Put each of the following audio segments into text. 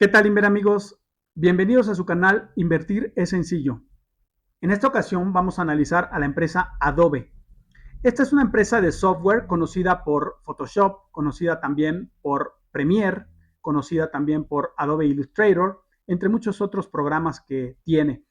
¿Qué tal, Inver amigos? Bienvenidos a su canal Invertir es sencillo. En esta ocasión vamos a analizar a la empresa Adobe. Esta es una empresa de software conocida por Photoshop, conocida también por Premiere, conocida también por Adobe Illustrator, entre muchos otros programas que tiene.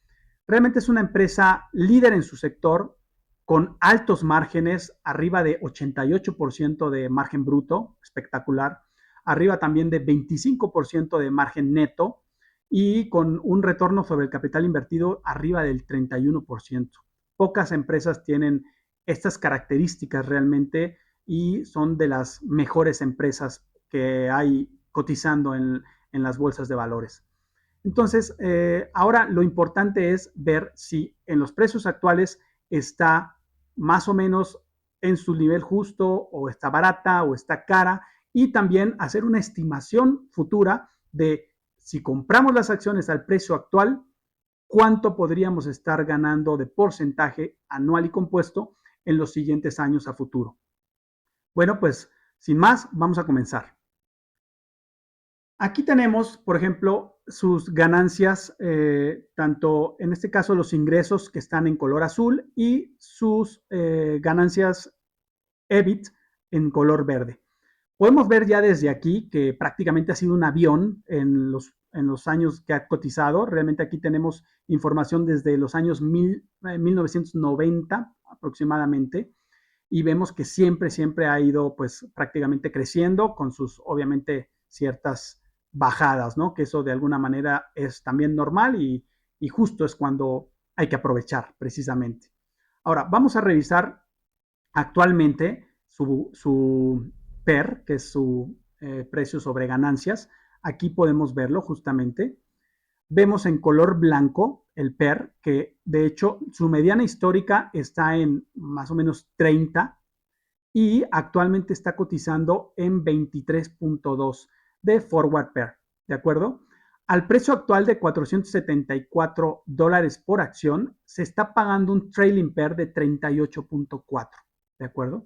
Realmente es una empresa líder en su sector, con altos márgenes, arriba de 88% de margen bruto, espectacular, arriba también de 25% de margen neto y con un retorno sobre el capital invertido arriba del 31%. Pocas empresas tienen estas características realmente y son de las mejores empresas que hay cotizando en las bolsas de valores. Entonces, ahora lo importante es ver si en los precios actuales está más o menos en su nivel justo o está barata o está cara y también hacer una estimación futura de si compramos las acciones al precio actual, cuánto podríamos estar ganando de porcentaje anual y compuesto en los siguientes años a futuro. Bueno, pues sin más, vamos a comenzar. Aquí tenemos, por ejemplo, sus ganancias, tanto en este caso los ingresos que están en color azul y sus ganancias EBIT en color verde. Podemos ver ya desde aquí que prácticamente ha sido un avión en los años que ha cotizado. Realmente aquí tenemos información desde los años 1990 aproximadamente y vemos que siempre ha ido pues prácticamente creciendo con sus obviamente ciertas bajadas, ¿no? Que eso de alguna manera es también normal y justo es cuando hay que aprovechar precisamente. Ahora, vamos a revisar actualmente su PER, que es su precio sobre ganancias. Aquí podemos verlo justamente. Vemos en color blanco el PER, que de hecho su mediana histórica está en más o menos 30 y actualmente está cotizando en 23.2 de forward pair, ¿de acuerdo? Al precio actual de $474 por acción, se está pagando un trailing pair de 38.4, ¿de acuerdo?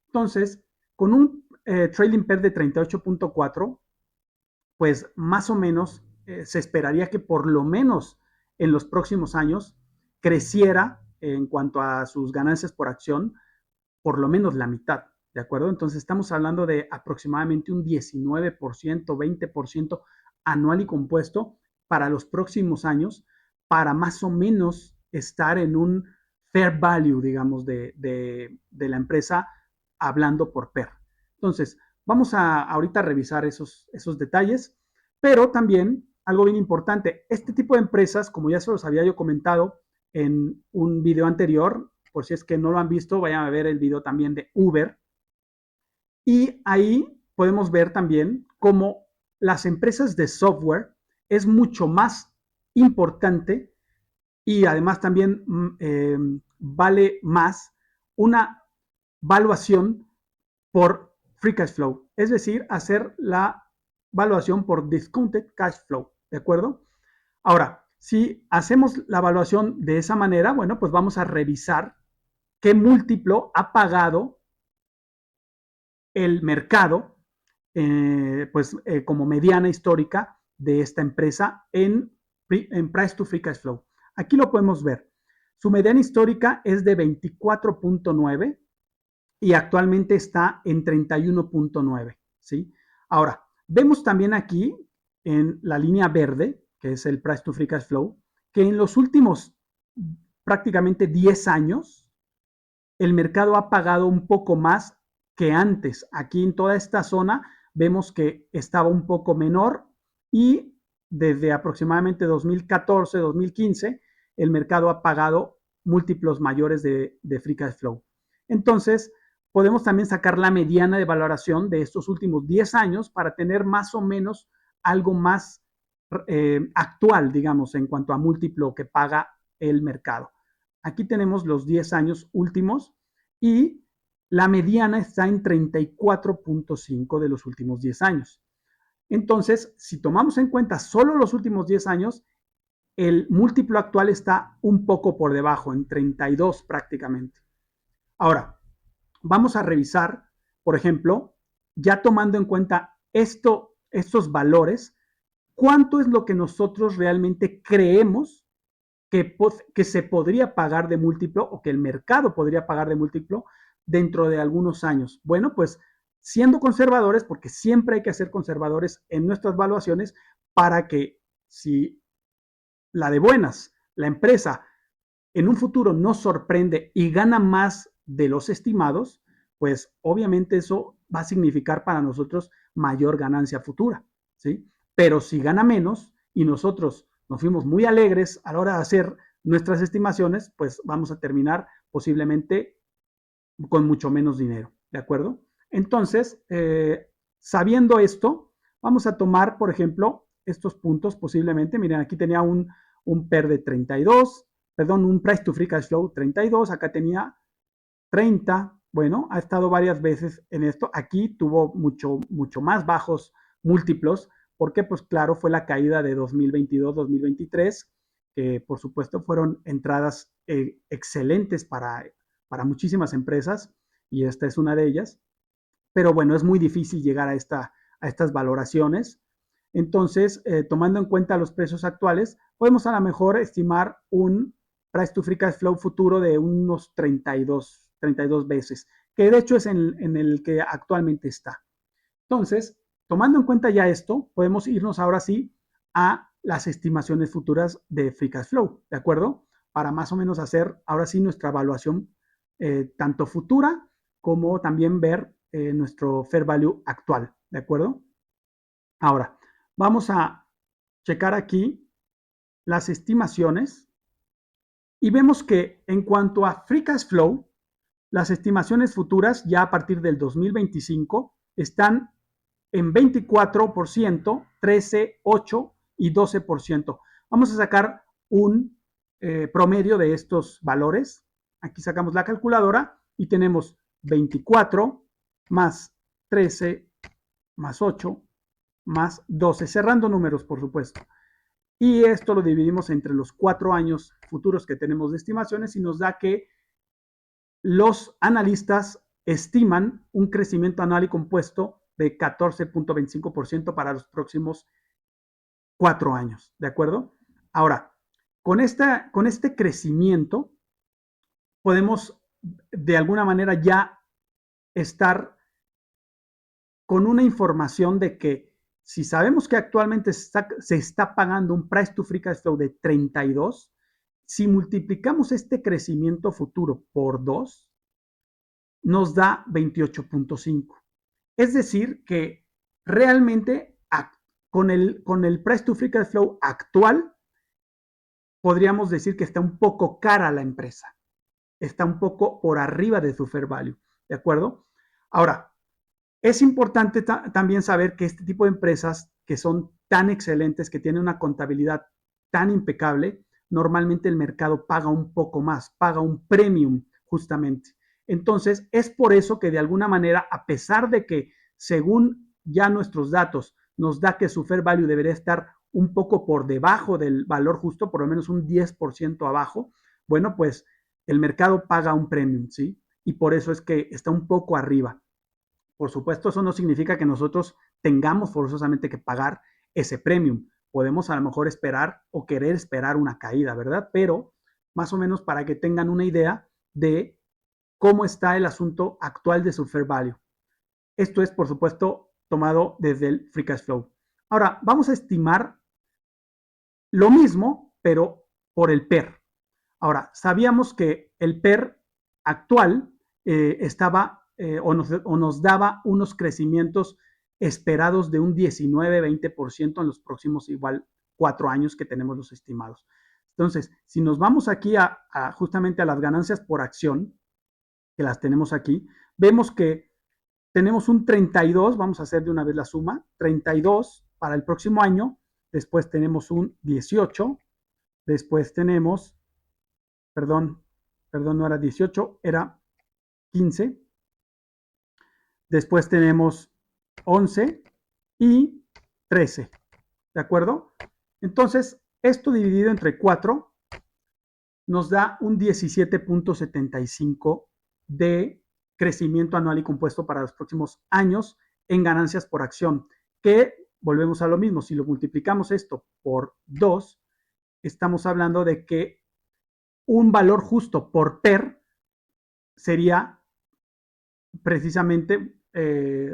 Entonces, con un trailing pair de 38.4, pues más o menos se esperaría que por lo menos en los próximos años creciera en cuanto a sus ganancias por acción por lo menos la mitad, ¿de acuerdo? Entonces estamos hablando de aproximadamente un 19%, 20% anual y compuesto para los próximos años, para más o menos estar en un fair value, digamos, de la empresa hablando por PER. Entonces, vamos a ahorita revisar esos detalles, pero también algo bien importante, este tipo de empresas, como ya se los había yo comentado en un video anterior, por si es que no lo han visto, vayan a ver el video también de Uber. Y ahí podemos ver también cómo las empresas de software es mucho más importante y además también vale más una valuación por free cash flow, es decir, hacer la valuación por discounted cash flow, ¿de acuerdo? Ahora, si hacemos la evaluación de esa manera, bueno, pues vamos a revisar qué múltiplo ha pagado el mercado, como mediana histórica de esta empresa en price to free cash flow. Aquí lo podemos ver. Su mediana histórica es de 24.9 y actualmente está en 31.9, ¿sí? Ahora, vemos también aquí en la línea verde, que es el price to free cash flow, que en los últimos prácticamente 10 años el mercado ha pagado un poco más que antes. Aquí en toda esta zona vemos que estaba un poco menor y desde aproximadamente 2014, 2015, el mercado ha pagado múltiplos mayores de free cash flow. Entonces, podemos también sacar la mediana de valoración de estos últimos 10 años para tener más o menos algo más actual, digamos, en cuanto a múltiplo que paga el mercado. Aquí tenemos los 10 años últimos y la mediana está en 34.5 de los últimos 10 años. Entonces, si tomamos en cuenta solo los últimos 10 años, el múltiplo actual está un poco por debajo, en 32 prácticamente. Ahora, vamos a revisar, por ejemplo, ya tomando en cuenta estos valores, cuánto es lo que nosotros realmente creemos que se podría pagar de múltiplo o que el mercado podría pagar de múltiplo dentro de algunos años. Bueno, pues siendo conservadores, porque siempre hay que ser conservadores en nuestras valuaciones para que si la de buenas, la empresa en un futuro nos sorprende y gana más de los estimados, pues obviamente eso va a significar para nosotros mayor ganancia futura, ¿sí? Pero si gana menos y nosotros nos fuimos muy alegres a la hora de hacer nuestras estimaciones, pues vamos a terminar posiblemente con mucho menos dinero, ¿de acuerdo? Entonces, sabiendo esto, vamos a tomar, por ejemplo, estos puntos posiblemente. Miren, aquí tenía un PER de 32, perdón, un Price to Free Cash Flow 32, acá tenía 30. Bueno, ha estado varias veces en esto. Aquí tuvo mucho más bajos múltiplos, porque pues claro, fue la caída de 2022-2023, que por supuesto fueron entradas excelentes para muchísimas empresas, y esta es una de ellas. Pero bueno, es muy difícil llegar a estas valoraciones. Entonces, tomando en cuenta los precios actuales, podemos a lo mejor estimar un price to free cash flow futuro de unos 32 veces, que de hecho es en el que actualmente está. Entonces, tomando en cuenta ya esto, podemos irnos ahora sí a las estimaciones futuras de free cash flow, ¿de acuerdo? Para más o menos hacer ahora sí nuestra evaluación tanto futura como también ver nuestro fair value actual, ¿de acuerdo? Ahora, vamos a checar aquí las estimaciones y vemos que en cuanto a free cash flow, las estimaciones futuras ya a partir del 2025 están en 24%, 13, 8 y 12%. Vamos a sacar un promedio de estos valores. Aquí sacamos la calculadora y tenemos 24 más 13 más 8 más 12, cerrando números, por supuesto. Y esto lo dividimos entre los 4 años futuros que tenemos de estimaciones y nos da que los analistas estiman un crecimiento anual y compuesto de 14.25% para los próximos 4 años, ¿de acuerdo? Ahora, con este crecimiento podemos de alguna manera ya estar con una información de que si sabemos que actualmente se está pagando un price to free cash flow de 32, si multiplicamos este crecimiento futuro por 2, nos da 28.5. Es decir, que realmente con el price to free cash flow actual, podríamos decir que está un poco cara la empresa. Está un poco por arriba de su fair value. ¿De acuerdo? Ahora, es importante también saber que este tipo de empresas que son tan excelentes, que tienen una contabilidad tan impecable, normalmente el mercado paga un poco más, paga un premium justamente. Entonces, es por eso que de alguna manera, a pesar de que según ya nuestros datos nos da que su fair value debería estar un poco por debajo del valor justo, por lo menos un 10% abajo, bueno, pues el mercado paga un premium, ¿sí? Y por eso es que está un poco arriba. Por supuesto, eso no significa que nosotros tengamos forzosamente que pagar ese premium. Podemos a lo mejor esperar o querer esperar una caída, ¿verdad? Pero más o menos para que tengan una idea de cómo está el asunto actual de su fair value. Esto es, por supuesto, tomado desde el free cash flow. Ahora, vamos a estimar lo mismo, pero por el PER. Ahora, sabíamos que el PER actual estaba o nos daba unos crecimientos esperados de un 19-20% en los próximos igual 4 años que tenemos los estimados. Entonces, si nos vamos aquí justamente a las ganancias por acción, que las tenemos aquí, vemos que tenemos un 32, vamos a hacer de una vez la suma, 32 para el próximo año, después tenemos un 18, después tenemos, perdón, no era 18, era 15, después tenemos 11 y 13, ¿de acuerdo? Entonces, esto dividido entre 4 nos da un 17.75 de crecimiento anual y compuesto para los próximos años en ganancias por acción, que volvemos a lo mismo, si lo multiplicamos esto por 2, estamos hablando de que un valor justo por PER sería precisamente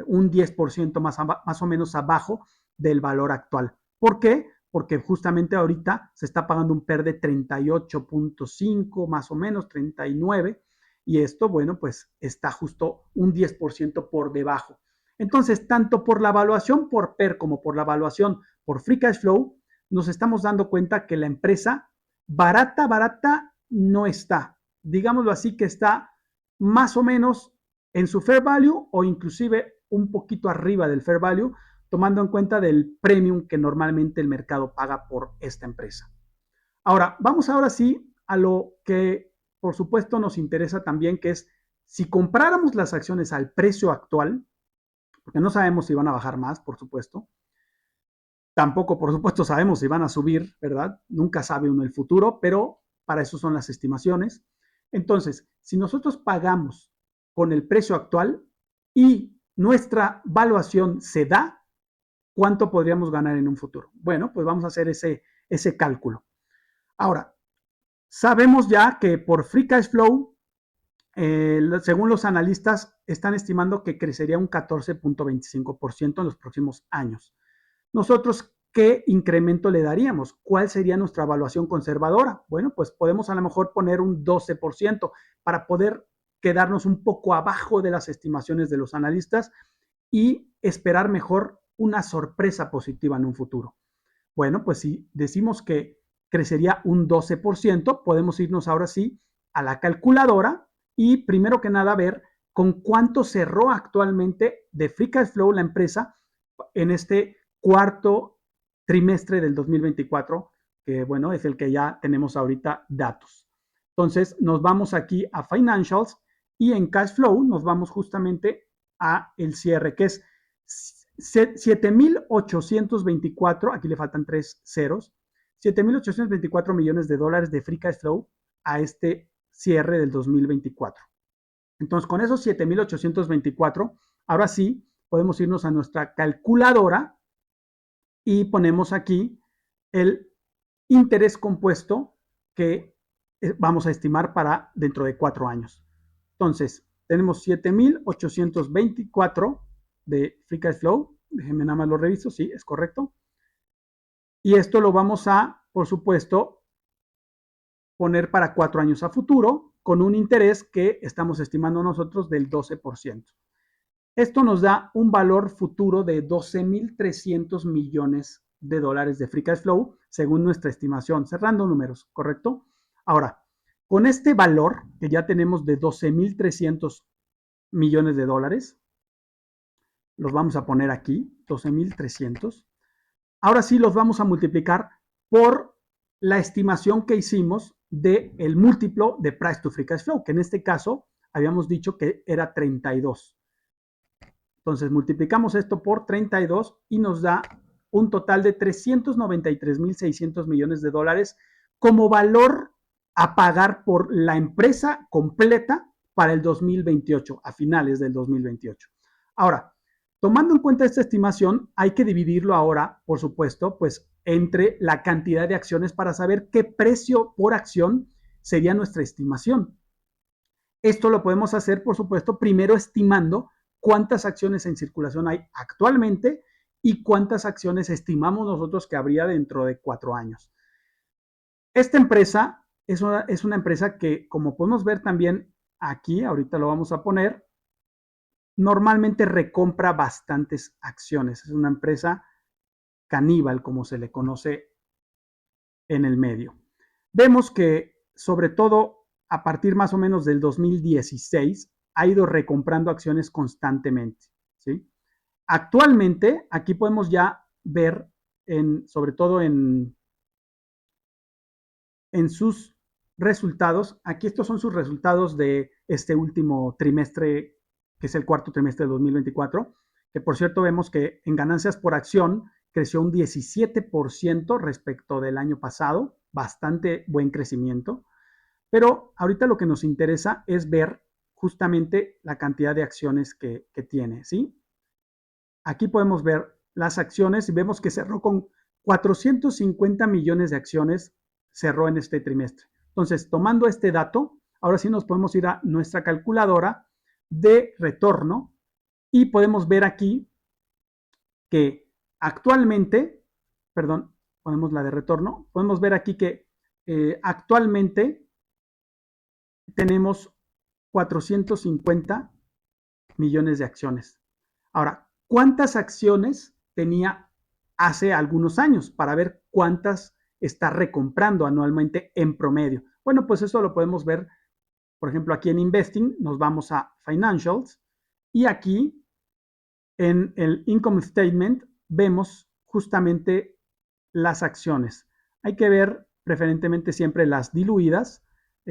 un 10% más o menos abajo del valor actual. ¿Por qué? Porque justamente ahorita se está pagando un PER de 38.5, más o menos 39, y esto, bueno, pues está justo un 10% por debajo. Entonces, tanto por la evaluación por PER como por la evaluación por Free Cash Flow, nos estamos dando cuenta que la empresa barata no está. Digámoslo así, que está más o menos en su fair value o inclusive un poquito arriba del fair value, tomando en cuenta del premium que normalmente el mercado paga por esta empresa. Vamos ahora sí a lo que por supuesto nos interesa también, que es si compráramos las acciones al precio actual, porque no sabemos si van a bajar más, por supuesto, tampoco por supuesto sabemos si van a subir, ¿verdad? Nunca sabe uno el futuro, pero para eso son las estimaciones. Entonces, si nosotros pagamos con el precio actual y nuestra valuación se da, ¿cuánto podríamos ganar en un futuro? Bueno, pues vamos a hacer ese cálculo. Ahora, sabemos ya que por Free Cash Flow, según los analistas, están estimando que crecería un 14.25% en los próximos años. Nosotros, ¿qué incremento le daríamos? ¿Cuál sería nuestra evaluación conservadora? Bueno, pues podemos a lo mejor poner un 12% para poder quedarnos un poco abajo de las estimaciones de los analistas y esperar mejor una sorpresa positiva en un futuro. Bueno, pues si decimos que crecería un 12%, podemos irnos ahora sí a la calculadora y primero que nada ver con cuánto cerró actualmente de Free Cash Flow la empresa en este cuarto trimestre del 2024, que bueno, es el que ya tenemos ahorita datos. Entonces nos vamos aquí a Financials y en Cash Flow nos vamos justamente a el cierre, que es 7,824, aquí le faltan 3 ceros, 7,824 millones de dólares de Free Cash Flow a este cierre del 2024. Entonces, con esos 7,824, ahora sí podemos irnos a nuestra calculadora y ponemos aquí el interés compuesto que vamos a estimar para dentro de 4 años. Entonces, tenemos 7,824 de Free Cash Flow. Déjenme nada más lo reviso, sí, es correcto. Y esto lo vamos a, por supuesto, poner para 4 años a futuro con un interés que estamos estimando nosotros del 12%. Esto nos da un valor futuro de 12,300 millones de dólares de Free Cash Flow, según nuestra estimación, cerrando números, ¿correcto? Ahora, con este valor que ya tenemos de 12,300 millones de dólares, los vamos a poner aquí, 12,300. Ahora sí los vamos a multiplicar por la estimación que hicimos del múltiplo de Price to Free Cash Flow, que en este caso habíamos dicho que era 32. Entonces multiplicamos esto por 32 y nos da un total de 393,600 millones de dólares como valor a pagar por la empresa completa para el 2028, a finales del 2028. Ahora, tomando en cuenta esta estimación, hay que dividirlo ahora, por supuesto, pues entre la cantidad de acciones para saber qué precio por acción sería nuestra estimación. Esto lo podemos hacer, por supuesto, primero estimando cuántas acciones en circulación hay actualmente y cuántas acciones estimamos nosotros que habría dentro de 4 años. Esta empresa es una empresa que, como podemos ver también aquí, ahorita lo vamos a poner, normalmente recompra bastantes acciones. Es una empresa caníbal, como se le conoce en el medio. Vemos que, sobre todo a partir más o menos del 2016, ha ido recomprando acciones constantemente, ¿sí? Actualmente, aquí podemos ya ver, sobre todo en sus resultados, aquí estos son sus resultados de este último trimestre, que es el cuarto trimestre de 2024, que por cierto vemos que en ganancias por acción creció un 17% respecto del año pasado, bastante buen crecimiento, pero ahorita lo que nos interesa es ver justamente la cantidad de acciones que tiene, ¿sí? Aquí podemos ver las acciones y vemos que cerró con 450 millones de acciones, cerró en este trimestre. Entonces, tomando este dato, ahora sí nos podemos ir a nuestra calculadora de retorno y podemos ver aquí que actualmente, perdón, ponemos la de retorno, podemos ver aquí que actualmente tenemos 450 millones de acciones. Ahora, ¿cuántas acciones tenía hace algunos años para ver cuántas está recomprando anualmente en promedio? Bueno, pues eso lo podemos ver, por ejemplo, aquí en Investing, nos vamos a Financials y aquí en el Income Statement vemos justamente las acciones. Hay que ver preferentemente siempre las diluidas.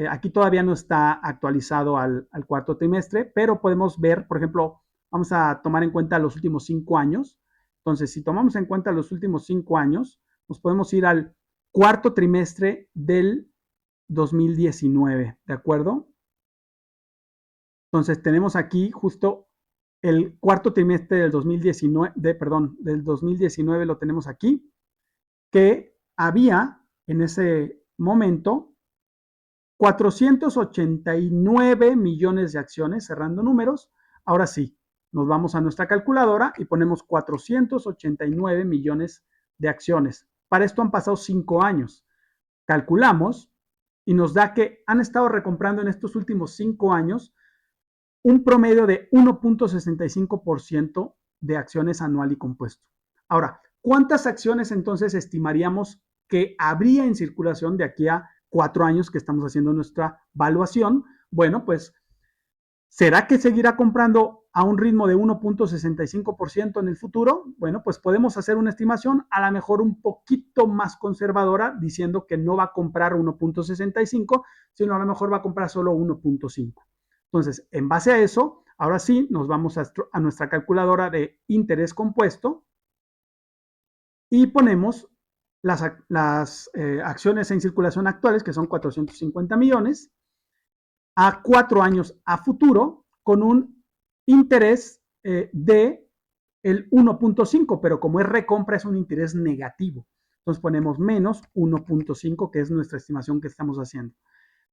Aquí todavía no está actualizado al cuarto trimestre, pero podemos ver, por ejemplo, vamos a tomar en cuenta los últimos 5 años. Entonces, si tomamos en cuenta los últimos 5 años, nos podemos ir al cuarto trimestre del 2019, ¿de acuerdo? Entonces, tenemos aquí justo el cuarto trimestre del 2019, del 2019 lo tenemos aquí, que había en ese momento 489 millones de acciones, cerrando números. Ahora sí, nos vamos a nuestra calculadora y ponemos 489 millones de acciones. Para esto han pasado 5 años. Calculamos y nos da que han estado recomprando en estos últimos 5 años un promedio de 1.65% de acciones anual y compuesto. Ahora, ¿cuántas acciones entonces estimaríamos que habría en circulación de aquí a 4 años que estamos haciendo nuestra evaluación? Bueno, pues, ¿será que seguirá comprando a un ritmo de 1.65% en el futuro? Bueno, pues podemos hacer una estimación a lo mejor un poquito más conservadora, diciendo que no va a comprar 1.65, sino a lo mejor va a comprar solo 1.5. Entonces, en base a eso, ahora sí, nos vamos a nuestra calculadora de interés compuesto y ponemos las acciones en circulación actuales, que son 450 millones, a 4 años a futuro, con un interés de el 1.5, pero como es recompra, es un interés negativo. Entonces ponemos menos 1.5, que es nuestra estimación que estamos haciendo.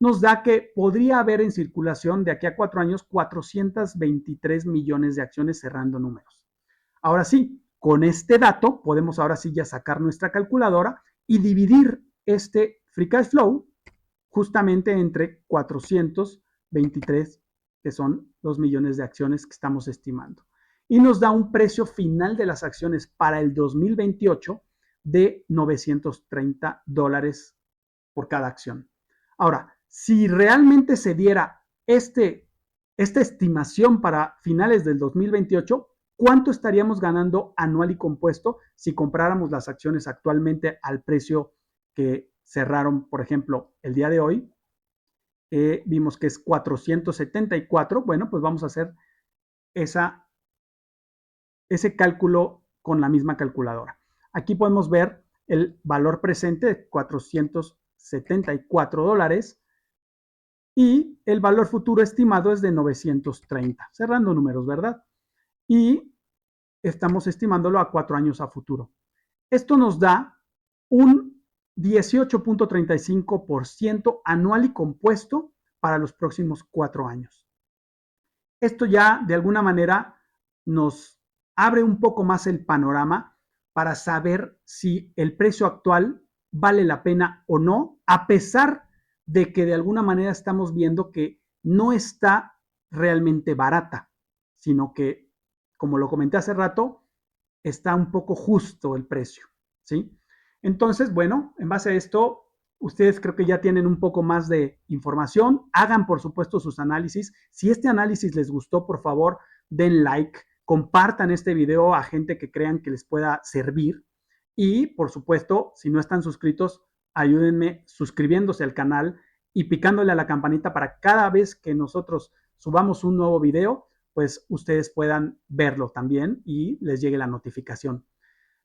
Nos da que podría haber en circulación de aquí a 4 años 423 millones de acciones, cerrando números. Ahora sí, con este dato podemos ahora sí ya sacar nuestra calculadora y dividir este free cash flow justamente entre 423, que son los millones de acciones que estamos estimando. Y nos da un precio final de las acciones para el 2028 de $930 por cada acción. Ahora, si realmente se diera esta estimación para finales del 2028, ¿cuánto estaríamos ganando anual y compuesto si compráramos las acciones actualmente al precio que cerraron, por ejemplo, el día de hoy? Vimos que es 474. Bueno, pues vamos a hacer ese cálculo con la misma calculadora. Aquí podemos ver el valor presente de $474 y el valor futuro estimado es de 930, cerrando números, ¿verdad? Y estamos estimándolo a 4 años a futuro. Esto nos da un 18.35% anual y compuesto para los próximos 4 años. Esto ya de alguna manera nos abre un poco más el panorama para saber si el precio actual vale la pena o no, a pesar de que de alguna manera estamos viendo que no está realmente barata, sino que, como lo comenté hace rato, está un poco justo el precio, ¿sí? Entonces, bueno, en base a esto, ustedes creo que ya tienen un poco más de información. Hagan, por supuesto, sus análisis. Si este análisis les gustó, por favor, den like, compartan este video a gente que crean que les pueda servir. Y, por supuesto, si no están suscritos, ayúdenme suscribiéndose al canal y picándole a la campanita para cada vez que nosotros subamos un nuevo video, pues ustedes puedan verlo también y les llegue la notificación.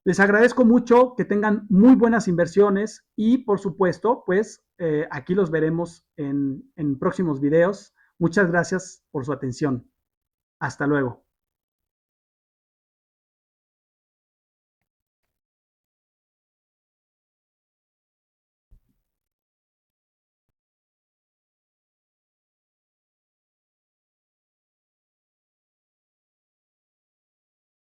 Les agradezco mucho, que tengan muy buenas inversiones y, por supuesto, pues aquí los veremos en próximos videos. Muchas gracias por su atención. Hasta luego.